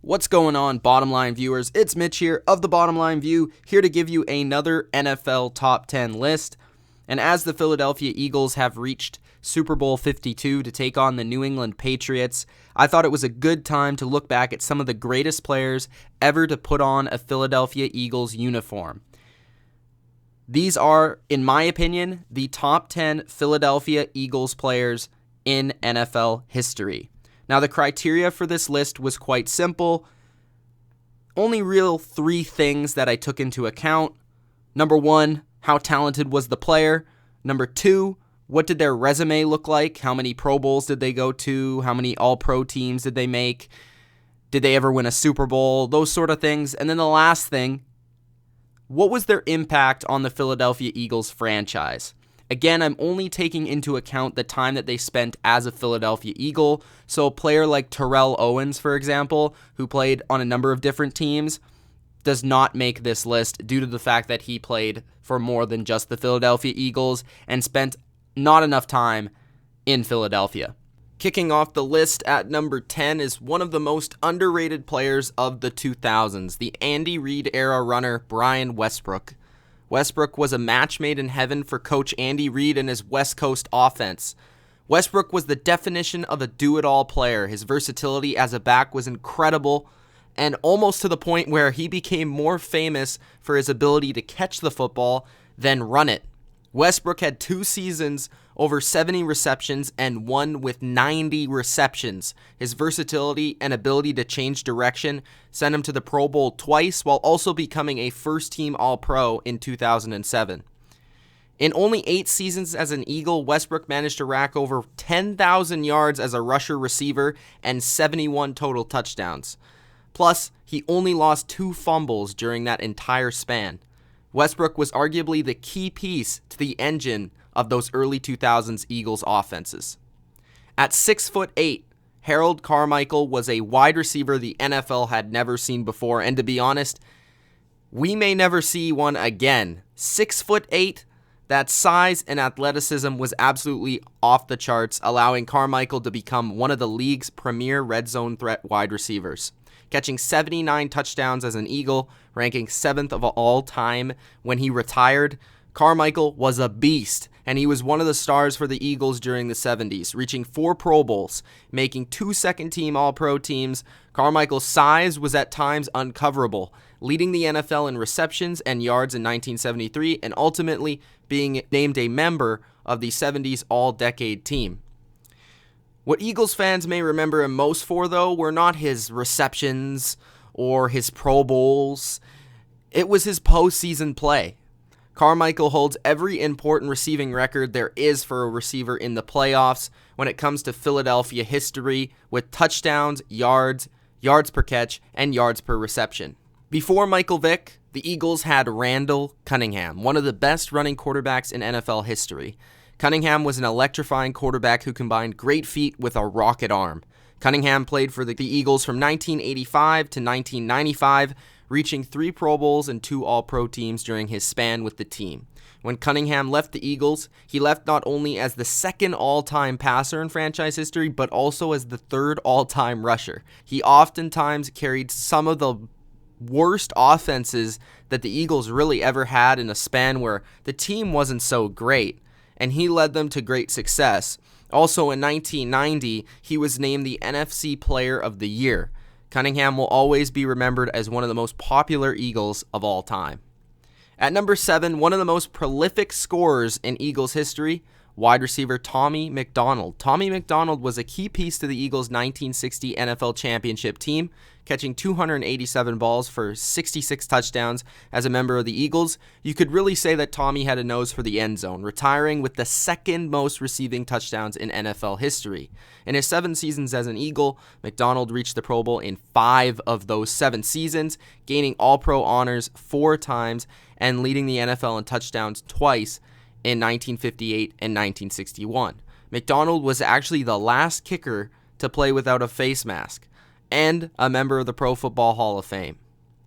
What's going on, Bottom Line viewers? It's Mitch here of the Bottom Line View, here to give you another NFL Top 10 list. And as the Philadelphia Eagles have reached Super Bowl 52 to take on the New England Patriots, I thought it was a good time to look back at some of the greatest players ever to put on a Philadelphia Eagles uniform. These are, in my opinion, the top 10 Philadelphia Eagles players in NFL history. Now, the criteria for this list was quite simple. Only real three things that I took into account. Number one, how talented was the player? Number two, what did their resume look like? How many Pro Bowls did they go to? How many All-Pro teams did they make? Did they ever win a Super Bowl? Those sort of things. And then the last thing, what was their impact on the Philadelphia Eagles franchise? Again, I'm only taking into account the time that they spent as a Philadelphia Eagle. So a player like Terrell Owens, for example, who played on a number of different teams, does not make this list due to the fact that he played for more than just the Philadelphia Eagles and spent not enough time in Philadelphia. Kicking off the list at number 10 is one of the most underrated players of the 2000s, the Andy Reid era runner Brian Westbrook. Westbrook was a match made in heaven for Coach Andy Reid and his West Coast offense. Westbrook was the definition of a do-it-all player. His versatility as a back was incredible, and almost to the point where he became more famous for his ability to catch the football than run it. Westbrook had 2 seasons, over 70 receptions, and one with 90 receptions. His versatility and ability to change direction sent him to the Pro Bowl twice, while also becoming a first-team All-Pro in 2007. In only 8 seasons as an Eagle, Westbrook managed to rack over 10,000 yards as a rusher-receiver and 71 total touchdowns. Plus, he only lost 2 fumbles during that entire span. Westbrook was arguably the key piece to the engine of those early 2000s Eagles offenses. At 6'8", Harold Carmichael was a wide receiver the NFL had never seen before, and to be honest, we may never see one again. 6'8", that size and athleticism was absolutely off the charts, allowing Carmichael to become one of the league's premier red zone threat wide receivers. Catching 79 touchdowns as an Eagle, ranking 7th of all time when he retired, Carmichael was a beast, and he was one of the stars for the Eagles during the 70s, reaching 4 Pro Bowls, making 2 second-team All-Pro teams. Carmichael's size was at times uncoverable, leading the NFL in receptions and yards in 1973, and ultimately being named a member of the 70s All-Decade team. What Eagles fans may remember him most for, though, were not his receptions or his Pro Bowls. It was his postseason play. Carmichael holds every important receiving record there is for a receiver in the playoffs when it comes to Philadelphia history, with touchdowns, yards per catch, and yards per reception. Before Michael Vick, the Eagles had Randall Cunningham, one of the best running quarterbacks in NFL history. Cunningham was an electrifying quarterback who combined great feet with a rocket arm. Cunningham played for the Eagles from 1985 to 1995, reaching 3 Pro Bowls and 2 All-Pro teams during his span with the team. When Cunningham left the Eagles, he left not only as the 2nd all-time passer in franchise history, but also as the 3rd all-time rusher. He oftentimes carried some of the worst offenses that the Eagles really ever had in a span where the team wasn't so great, and he led them to great success. Also in 1990, he was named the NFC Player of the Year. Cunningham will always be remembered as one of the most popular Eagles of all time. At number 7, one of the most prolific scorers in Eagles history, wide receiver Tommy McDonald. Tommy McDonald was a key piece to the Eagles' 1960 NFL championship team, catching 287 balls for 66 touchdowns as a member of the Eagles. You could really say that Tommy had a nose for the end zone, retiring with the 2nd most receiving touchdowns in NFL history. In his 7 seasons as an Eagle, McDonald reached the Pro Bowl in 5 of those 7 seasons, gaining All-Pro honors 4 times and leading the NFL in touchdowns twice in 1958 and 1961. McDonald was actually the last kicker to play without a face mask, and a member of the Pro Football Hall of Fame.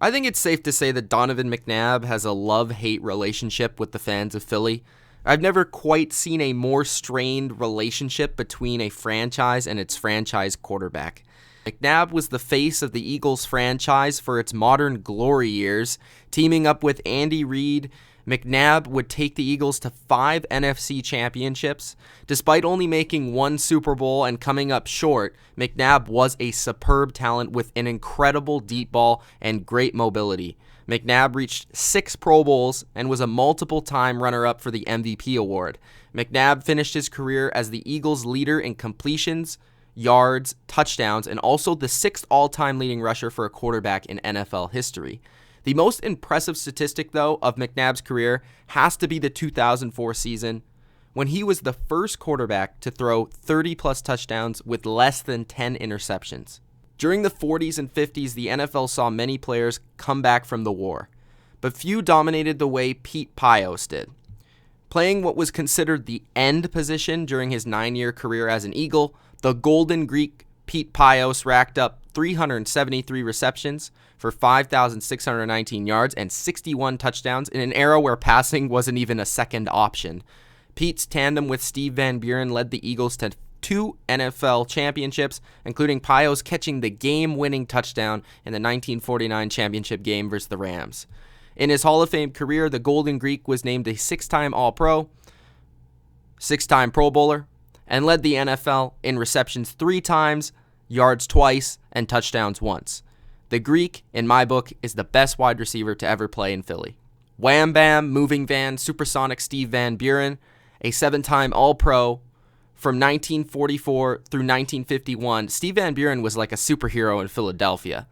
I think it's safe to say that Donovan McNabb has a love-hate relationship with the fans of Philly. I've never quite seen a more strained relationship between a franchise and its franchise quarterback. McNabb was the face of the Eagles franchise for its modern glory years. Teaming up with Andy Reid, McNabb would take the Eagles to 5 NFC championships. Despite only making 1 Super Bowl and coming up short, McNabb was a superb talent with an incredible deep ball and great mobility. McNabb reached 6 Pro Bowls and was a multiple-time runner-up for the MVP award. McNabb finished his career as the Eagles' leader in completions, yards, touchdowns, and also the 6th all-time leading rusher for a quarterback in NFL history. The most impressive statistic, though, of McNabb's career has to be the 2004 season, when he was the first quarterback to throw 30-plus touchdowns with less than 10 interceptions. During the 40s and 50s, the NFL saw many players come back from the war, but few dominated the way Pete Pihos did. Playing what was considered the end position during his 9-year career as an Eagle, the Golden Greek Pete Pihos racked up 373 receptions for 5,619 yards and 61 touchdowns in an era where passing wasn't even a second option. Pete's tandem with Steve Van Buren led the Eagles to 2 NFL championships, including Pihos catching the game-winning touchdown in the 1949 championship game versus the Rams. In his Hall of Fame career, the Golden Greek was named a 6-time All-Pro, 6-time Pro Bowler, and led the NFL in receptions 3 times, yards twice, and touchdowns once. The Greek, in my book, is the best wide receiver to ever play in Philly. Wham Bam, Moving Van, Supersonic Steve Van Buren, a 7-time All-Pro. From 1944 through 1951, Steve Van Buren was like a superhero in Philadelphia,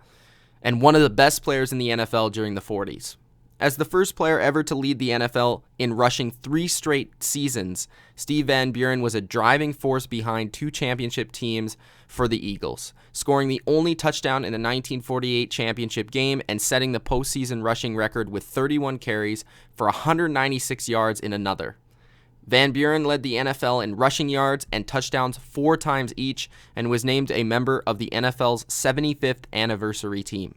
and one of the best players in the NFL during the 40s. As the first player ever to lead the NFL in rushing 3 straight seasons, Steve Van Buren was a driving force behind 2 championship teams for the Eagles, scoring the only touchdown in the 1948 championship game and setting the postseason rushing record with 31 carries for 196 yards in another. Van Buren led the NFL in rushing yards and touchdowns 4 times each and was named a member of the NFL's 75th anniversary team.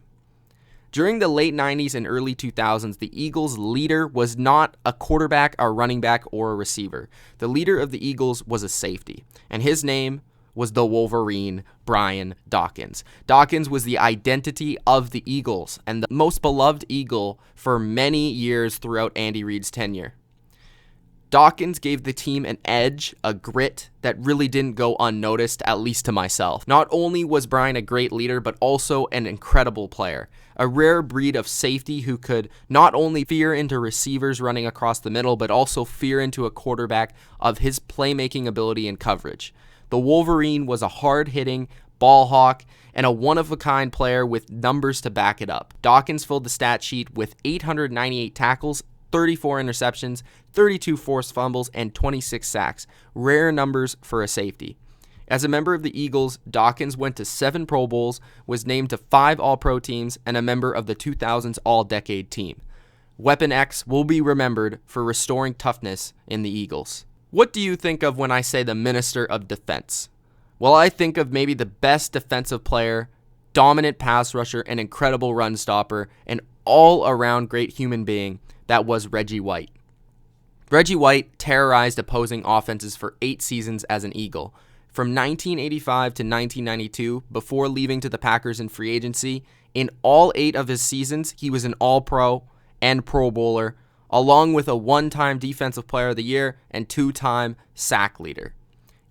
During the late 90s and early 2000s, the Eagles' leader was not a quarterback, a running back, or a receiver. The leader of the Eagles was a safety, and his name was the Wolverine, Brian Dawkins. Dawkins was the identity of the Eagles and the most beloved Eagle for many years throughout Andy Reid's tenure. Dawkins gave the team an edge, a grit that really didn't go unnoticed, at least to myself. Not only was Brian a great leader, but also an incredible player. A rare breed of safety who could not only fear into receivers running across the middle, but also fear into a quarterback of his playmaking ability and coverage. The Wolverine was a hard-hitting ball hawk and a one-of-a-kind player with numbers to back it up. Dawkins filled the stat sheet with 898 tackles, 34 interceptions, 32 forced fumbles, and 26 sacks. Rare numbers for a safety. As a member of the Eagles, Dawkins went to 7 Pro Bowls, was named to 5 All-Pro teams, and a member of the 2000s All-Decade team. Weapon X will be remembered for restoring toughness in the Eagles. What do you think of when I say the Minister of Defense? Well, I think of maybe the best defensive player, dominant pass rusher, an incredible run stopper, and all-around great human being that was Reggie White. Reggie White terrorized opposing offenses for 8 seasons as an Eagle. From 1985 to 1992, before leaving to the Packers in free agency, in all 8 of his seasons, he was an All-Pro and Pro Bowler, along with a 1-time Defensive Player of the Year and 2-time sack leader.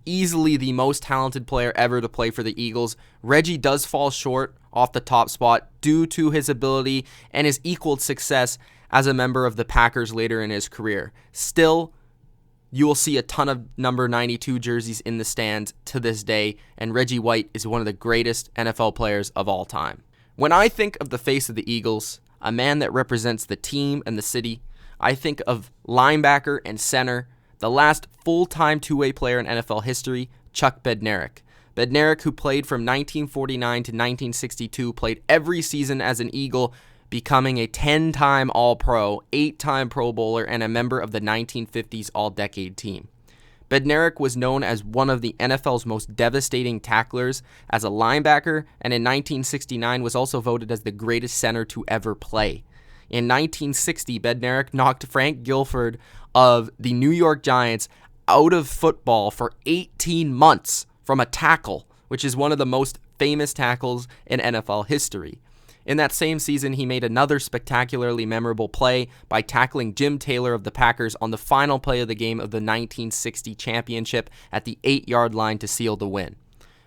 Easily the most talented player ever to play for the Eagles, Reggie does fall short off the top spot due to his ability and his equal success as a member of the Packers later in his career. Still, you will see a ton of number 92 jerseys in the stands to this day, and Reggie White is one of the greatest NFL players of all time. When I think of the face of the Eagles, a man that represents the team and the city, I think of linebacker and center, the last full-time two-way player in NFL history, Chuck Bednarick. Bednarik, who played from 1949 to 1962, played every season as an Eagle, becoming a 10-time All-Pro, 8-time Pro Bowler, and a member of the 1950s All-Decade team. Bednarik was known as one of the NFL's most devastating tacklers as a linebacker, and in 1969 was also voted as the greatest center to ever play. In 1960, Bednarik knocked Frank Guilford of the New York Giants out of football for 18 months from a tackle, which is one of the most famous tackles in NFL history. In that same season, he made another spectacularly memorable play by tackling Jim Taylor of the Packers on the final play of the game of the 1960 championship at the 8-yard line to seal the win.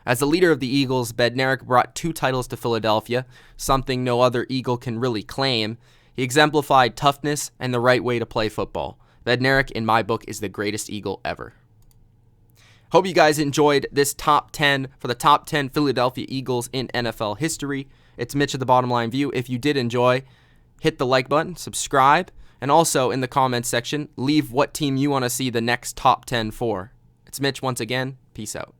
As the leader of the Eagles, Bednarik brought 2 titles to Philadelphia, something no other Eagle can really claim. He exemplified toughness and the right way to play football. Bednarik, in my book, is the greatest Eagle ever. Hope you guys enjoyed this top 10 for the top 10 Philadelphia Eagles in NFL history. It's Mitch of TheBottomLineView. If you did enjoy, hit the like button, subscribe, and also in the comments section, leave what team you want to see the next top 10 for. It's Mitch once again. Peace out.